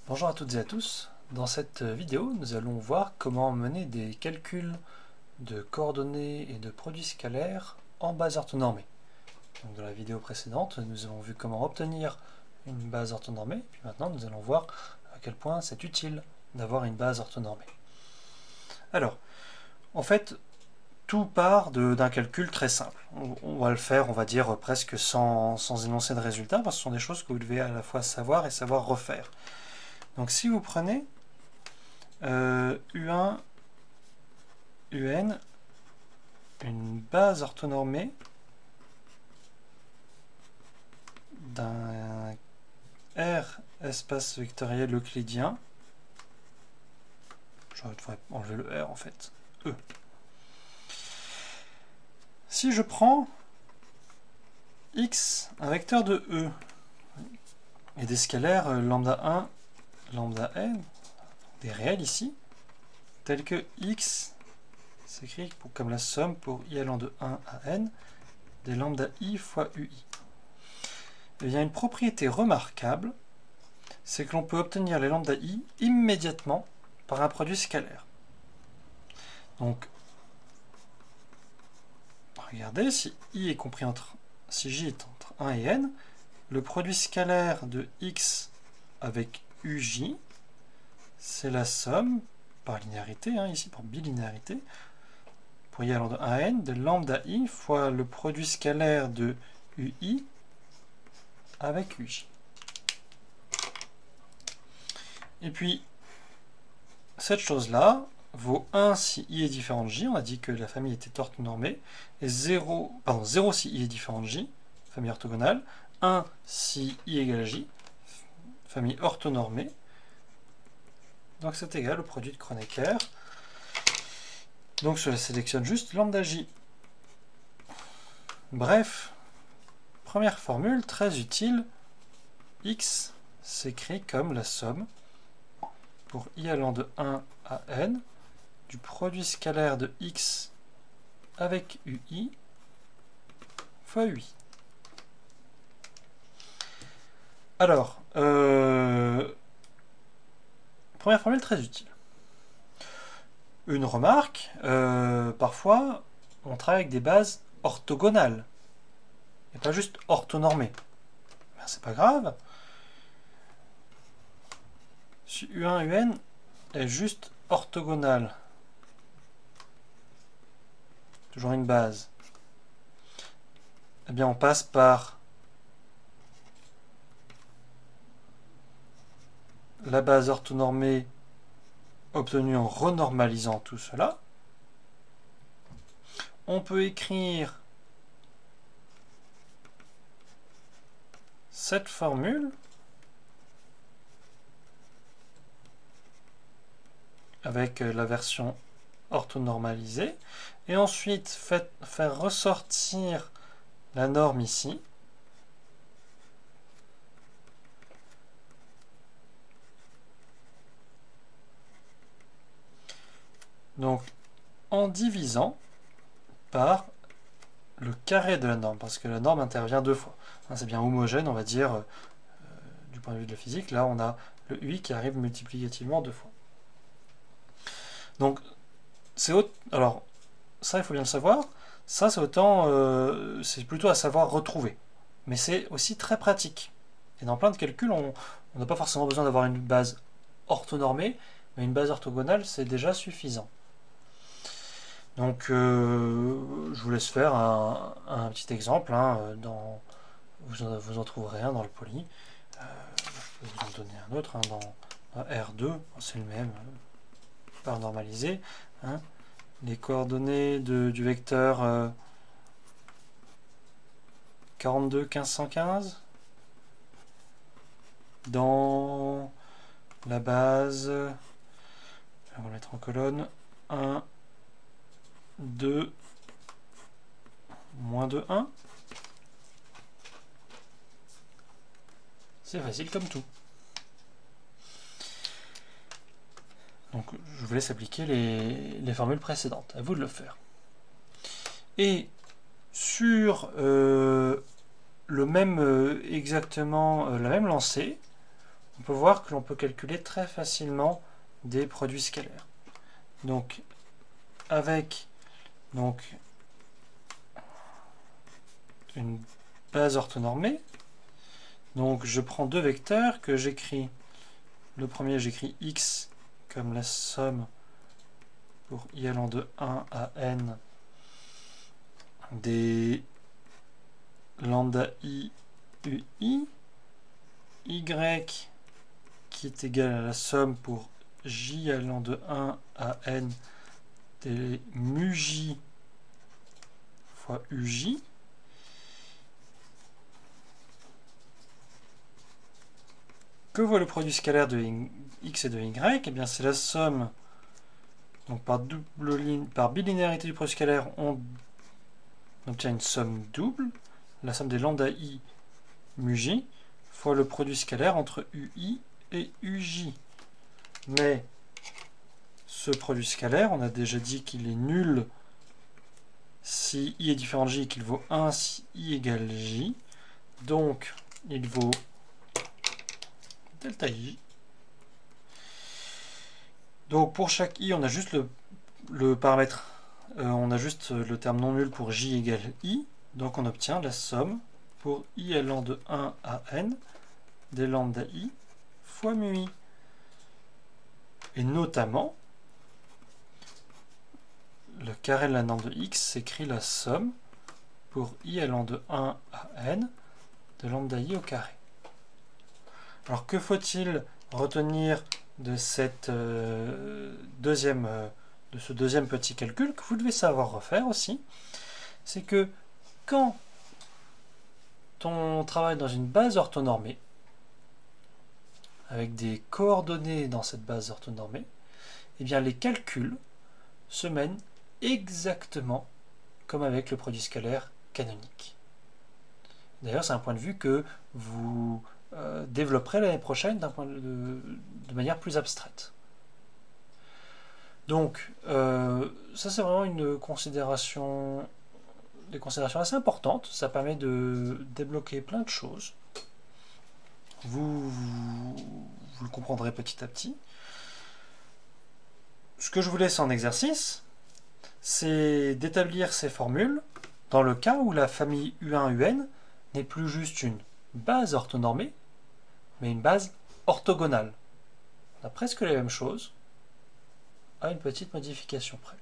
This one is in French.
Bonjour à toutes et à tous. Dans cette vidéo, nous allons voir comment mener des calculs de coordonnées et de produits scalaires en base orthonormée. Donc, dans la vidéo précédente, nous avons vu comment obtenir une base orthonormée, puis maintenant nous allons voir à quel point c'est utile d'avoir une base orthonormée. Alors, en fait, tout part d'un calcul très simple. On va le faire, on va dire, presque sans énoncer de résultat, parce que ce sont des choses que vous devez à la fois savoir et savoir refaire. Donc si vous prenez U1, UN, une base orthonormée d'un R espace vectoriel euclidien, je devrais enlever le R en fait, E. Si je prends X, un vecteur de E, et des scalaires lambda 1, lambda n, des réels ici, tels que X s'écrit comme la somme pour i allant de 1 à n des lambda I fois UI. Il y a une propriété remarquable, c'est que l'on peut obtenir les lambda I immédiatement par un produit scalaire. Donc, regardez, si I est compris si J est entre 1 et n, le produit scalaire de X avec UJ, c'est la somme, par linéarité, ici par bilinéarité, pour I allant de 1 à n, de lambda I fois le produit scalaire de UI avec UJ. Et puis, cette chose-là vaut 1 si I est différent de J, on a dit que la famille était orthonormée, et 0 si I est différent de J, famille orthogonale, 1 si I égale à J, famille orthonormée, donc c'est égal au produit de Kronecker. Donc je sélectionne juste lambda J. Bref, première formule très utile, X s'écrit comme la somme pour I allant de 1 à n du produit scalaire de X avec UI fois UI. Alors, première formule très utile. Une remarque, parfois on travaille avec des bases orthogonales et pas juste orthonormées. Ben, c'est pas grave. Si U1, UN est juste orthogonale, toujours une base, eh bien on passe par la base orthonormée obtenue en renormalisant tout cela. On peut écrire cette formule avec la version orthonormalisée et ensuite faire ressortir la norme ici. Donc, en divisant par le carré de la norme, parce que la norme intervient deux fois. C'est bien homogène, on va dire, du point de vue de la physique. Là, on a le UI qui arrive multiplicativement deux fois. Donc, alors, ça, il faut bien le savoir. Ça, c'est c'est plutôt à savoir retrouver. Mais c'est aussi très pratique. Et dans plein de calculs, on n'a pas forcément besoin d'avoir une base orthonormée, mais une base orthogonale, c'est déjà suffisant. Donc, je vous laisse faire un petit exemple. Vous en trouverez un dans le poly. Je peux vous en donner un autre dans R2. C'est le même, par normalisé. Les coordonnées du vecteur 42 1515 dans la base, on va mettre en colonne 1 2 moins 2 1. C'est facile comme tout. Donc je vous laisse appliquer les formules précédentes, à vous de le faire. Et sur exactement la même lancée, on peut voir que l'on peut calculer très facilement des produits scalaires. Donc, avec une base orthonormée, donc je prends deux vecteurs que j'écris. Le premier, j'écris x comme la somme pour i allant de 1 à n des lambda i ui, y qui est égal à la somme pour j allant de 1 à n des mu j fois uj. Que vaut le produit scalaire de x et de y? Eh bien, c'est la somme, donc par bilinéarité du produit scalaire, on obtient une somme double, la somme des lambda i mu j, fois le produit scalaire entre ui et uj. Mais ce produit scalaire, on a déjà dit qu'il est nul si i est différent de j et qu'il vaut 1 si i égale j. Donc, il vaut delta i. Donc, pour chaque i, on a juste le paramètre, on a juste le terme non nul pour j égale i. Donc, on obtient la somme pour i allant de 1 à n des lambda i fois mu i. Et notamment, le carré de la norme de x s'écrit la somme pour i allant de 1 à n de lambda i au carré. Alors que faut-il retenir de ce deuxième petit calcul que vous devez savoir refaire aussi? C'est que quand on travaille dans une base orthonormée, avec des coordonnées dans cette base orthonormée, eh bien les calculs se mènent exactement comme avec le produit scalaire canonique. D'ailleurs, c'est un point de vue que vous développerez l'année prochaine de manière plus abstraite. Donc, ça c'est vraiment des considérations assez importantes. Ça permet de débloquer plein de choses. Vous le comprendrez petit à petit. Ce que je vous laisse en exercice, c'est d'établir ces formules dans le cas où la famille U1-UN n'est plus juste une base orthonormée, mais une base orthogonale. On a presque les mêmes choses, à une petite modification près.